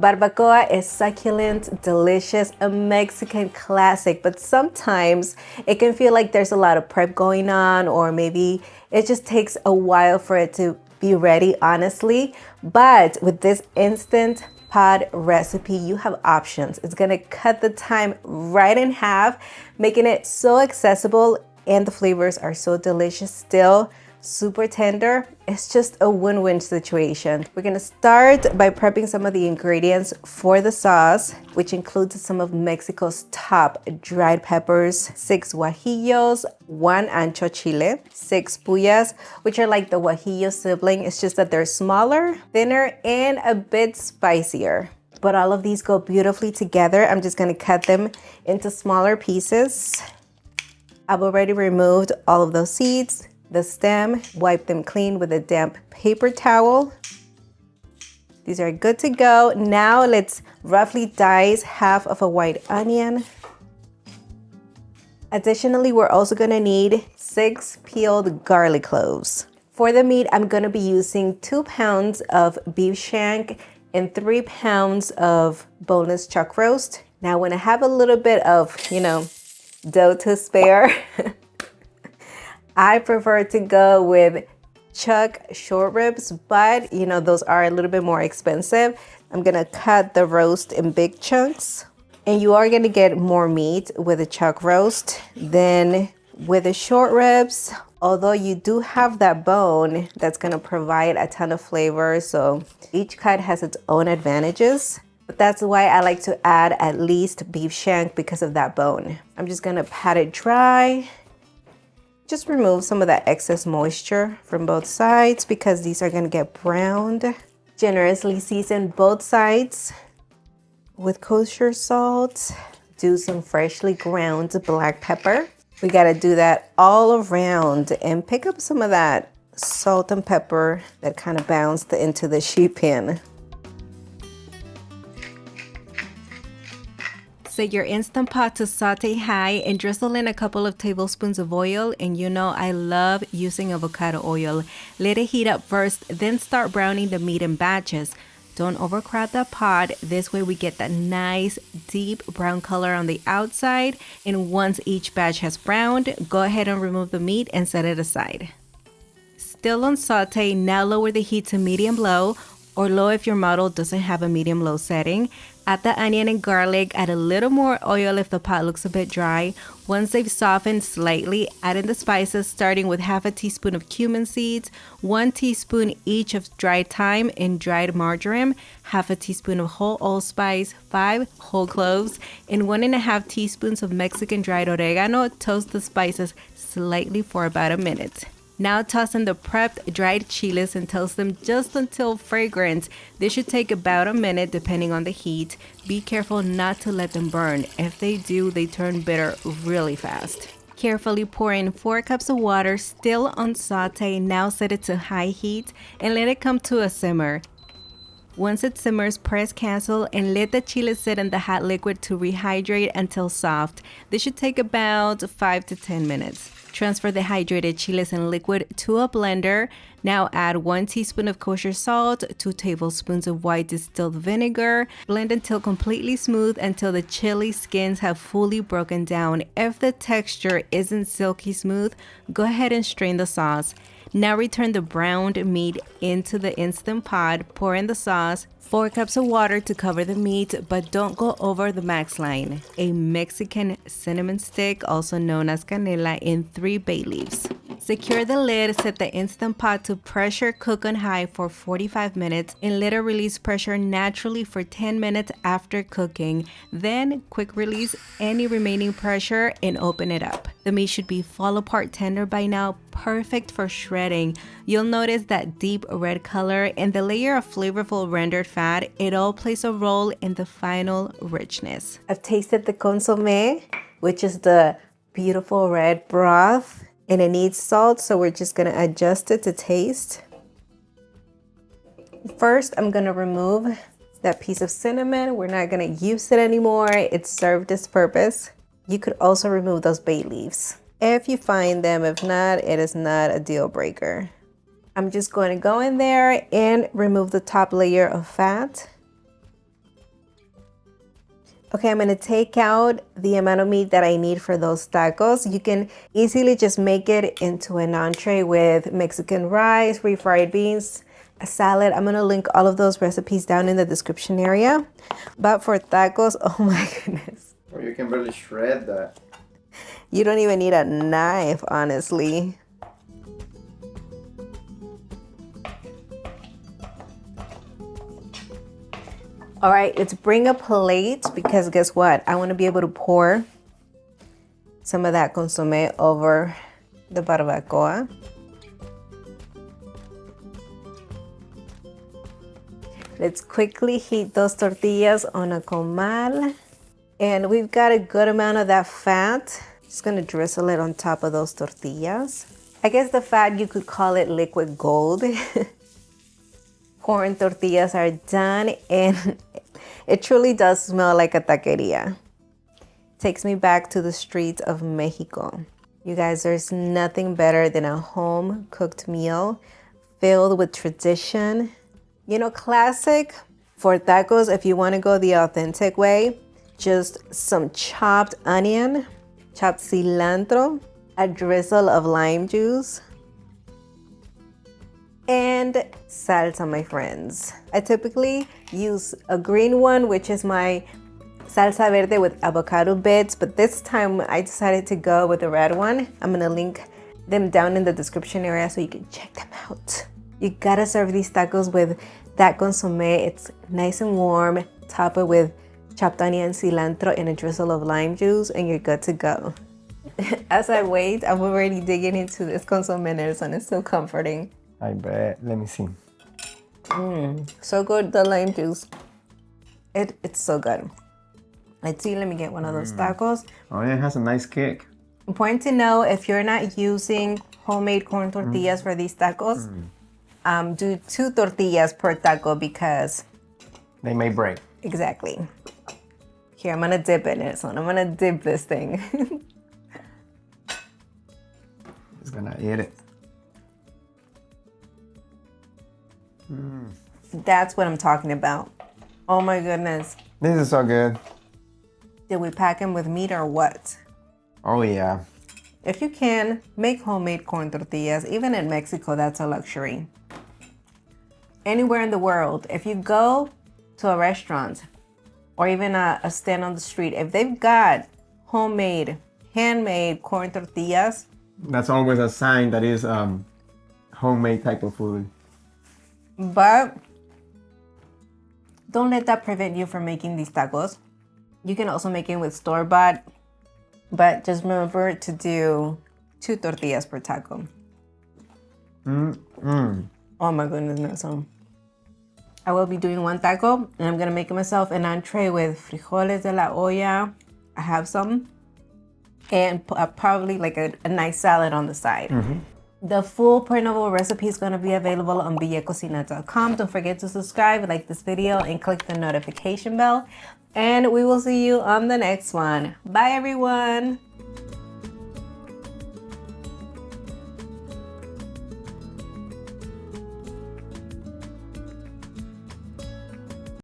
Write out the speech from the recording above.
Barbacoa is succulent, delicious, a Mexican classic, but sometimes it can feel like there's a lot of prep going on, or maybe it just takes a while for it to be ready, honestly. But with this instant pot recipe, you have options. It's gonna cut the time right in half, making it so accessible, and the flavors are so delicious still. Super tender. It's just a win-win situation. We're gonna start by prepping some of the ingredients for the sauce, which includes some of Mexico's top dried peppers, 6 guajillos, 1 ancho chile, 6 puyas, which are like the guajillo sibling. It's just that they're smaller, thinner, and a bit spicier. But all of these go beautifully together. I'm just gonna cut them into smaller pieces. I've already removed all of those seeds, the stem, wipe them clean with a damp paper towel. These are good to go. Now let's roughly dice half of a white onion. Additionally, we're also gonna need 6 peeled garlic cloves. For the meat, I'm gonna be using 2 pounds of beef shank and 3 pounds of boneless chuck roast. Now, when I have a little bit of, dough to spare, I prefer to go with chuck short ribs, but those are a little bit more expensive. I'm gonna cut the roast in big chunks, and you are gonna get more meat with a chuck roast than with the short ribs, although you do have that bone that's gonna provide a ton of flavor, so each cut has its own advantages. But that's why I like to add at least beef shank, because of that bone. I'm just gonna pat it dry. Just remove some of that excess moisture from both sides, because these are gonna get browned. Generously season both sides with kosher salt. Do some freshly ground black pepper. We gotta do that all around, and pick up some of that salt and pepper that kind of bounced into the sheet pan. Set your Instant Pot to saute high and drizzle in a couple of tablespoons of oil. And I love using avocado oil. Let it heat up first, then start browning the meat in batches. Don't overcrowd the pot. This way we get that nice deep brown color on the outside. And once each batch has browned, go ahead and remove the meat and set it aside. Still on saute, now lower the heat to medium low, or low if your model doesn't have a medium low setting. Add the onion and garlic, add a little more oil if the pot looks a bit dry. Once they've softened slightly, add in the spices, starting with half a teaspoon of cumin seeds, 1 teaspoon each of dried thyme and dried marjoram, half a teaspoon of whole allspice, 5 whole cloves, and 1.5 teaspoons of Mexican dried oregano. Toast the spices slightly for about a minute. Now toss in the prepped dried chiles and toast them just until fragrant. This should take about a minute depending on the heat. Be careful not to let them burn. If they do, they turn bitter really fast. Carefully pour in 4 cups of water, still on saute. Now set it to high heat and let it come to a simmer. Once it simmers, press cancel and let the chili sit in the hot liquid to rehydrate until soft. This should take about 5 to 10 minutes. Transfer the hydrated chiles and liquid to a blender. Now add 1 teaspoon of kosher salt, 2 tablespoons of white distilled vinegar. Blend until completely smooth, until the chili skins have fully broken down. If the texture isn't silky smooth, go ahead and strain the sauce. Now return the browned meat into the Instant Pot. Pour in the sauce, 4 cups of water to cover the meat, but don't go over the max line. A Mexican cinnamon stick, also known as canela, and 3 bay leaves. Secure the lid, set the Instant Pot to pressure cook on high for 45 minutes and let it release pressure naturally for 10 minutes after cooking. Then quick release any remaining pressure and open it up. The meat should be fall apart tender by now, perfect for shredding. You'll notice that deep red color and the layer of flavorful rendered fat. It all plays a role in the final richness. I've tasted the consommé, which is the beautiful red broth, and it needs salt, so we're just gonna adjust it to taste. First, I'm gonna remove that piece of cinnamon. We're not gonna use it anymore. It served its purpose. You could also remove those bay leaves if you find them. If not, it is not a deal breaker. I'm just going to go in there and remove the top layer of fat. Okay, I'm gonna take out the amount of meat that I need for those tacos. You can easily just make it into an entree with Mexican rice, refried beans, a salad. I'm gonna link all of those recipes down in the description area. But for tacos, oh my goodness. Or you can barely shred that. You don't even need a knife, honestly. All right, let's bring a plate because guess what? I want to be able to pour some of that consommé over the barbacoa. Let's quickly heat those tortillas on a comal. And we've got a good amount of that fat. Just gonna drizzle it on top of those tortillas. I guess the fat, you could call it liquid gold. Corn tortillas are done and it truly does smell like a taqueria. Takes me back to the streets of Mexico. You guys, there's nothing better than a home cooked meal filled with tradition. You know, classic for tacos, if you want to go the authentic way, just some chopped onion, chopped cilantro, a drizzle of lime juice, and salsa, my friends. I typically use a green one, which is my salsa verde with avocado bits, but this time I decided to go with the red one. I'm gonna link them down in the description area so you can check them out. You gotta serve these tacos with that consommé. It's nice and warm. Top it with chopped onion, cilantro, and a drizzle of lime juice, and you're good to go. As I wait, I'm already digging into this consommé, and it's so comforting. I bet. Let me see. So good, the lime juice. It's so good. Let's see, let me get one of those tacos. Oh, yeah, it has a nice kick. Important to know, if you're not using homemade corn tortillas for these tacos, do 2 tortillas per taco because they may break. Exactly. Here, I'm gonna dip in it, so I'm gonna dip this thing. Just gonna eat it. That's what I'm talking about. Oh my goodness. This is so good. Did we pack them with meat or what? Oh yeah. If you can, make homemade corn tortillas. Even in Mexico, that's a luxury. Anywhere in the world, if you go to a restaurant or even a stand on the street, if they've got homemade, handmade corn tortillas, that's always a sign that is homemade type of food. But don't let that prevent you from making these tacos. You can also make it with store-bought, but just remember to do 2 tortillas per taco. Oh my goodness, Nelson. I will be doing 1 taco, and I'm gonna make myself an entree with frijoles de la olla. I have some, and probably like a nice salad on the side. The full printable recipe is gonna be available on cocina.com. Don't forget to subscribe, like this video, and click the notification bell. And we will see you on the next one. Bye, everyone.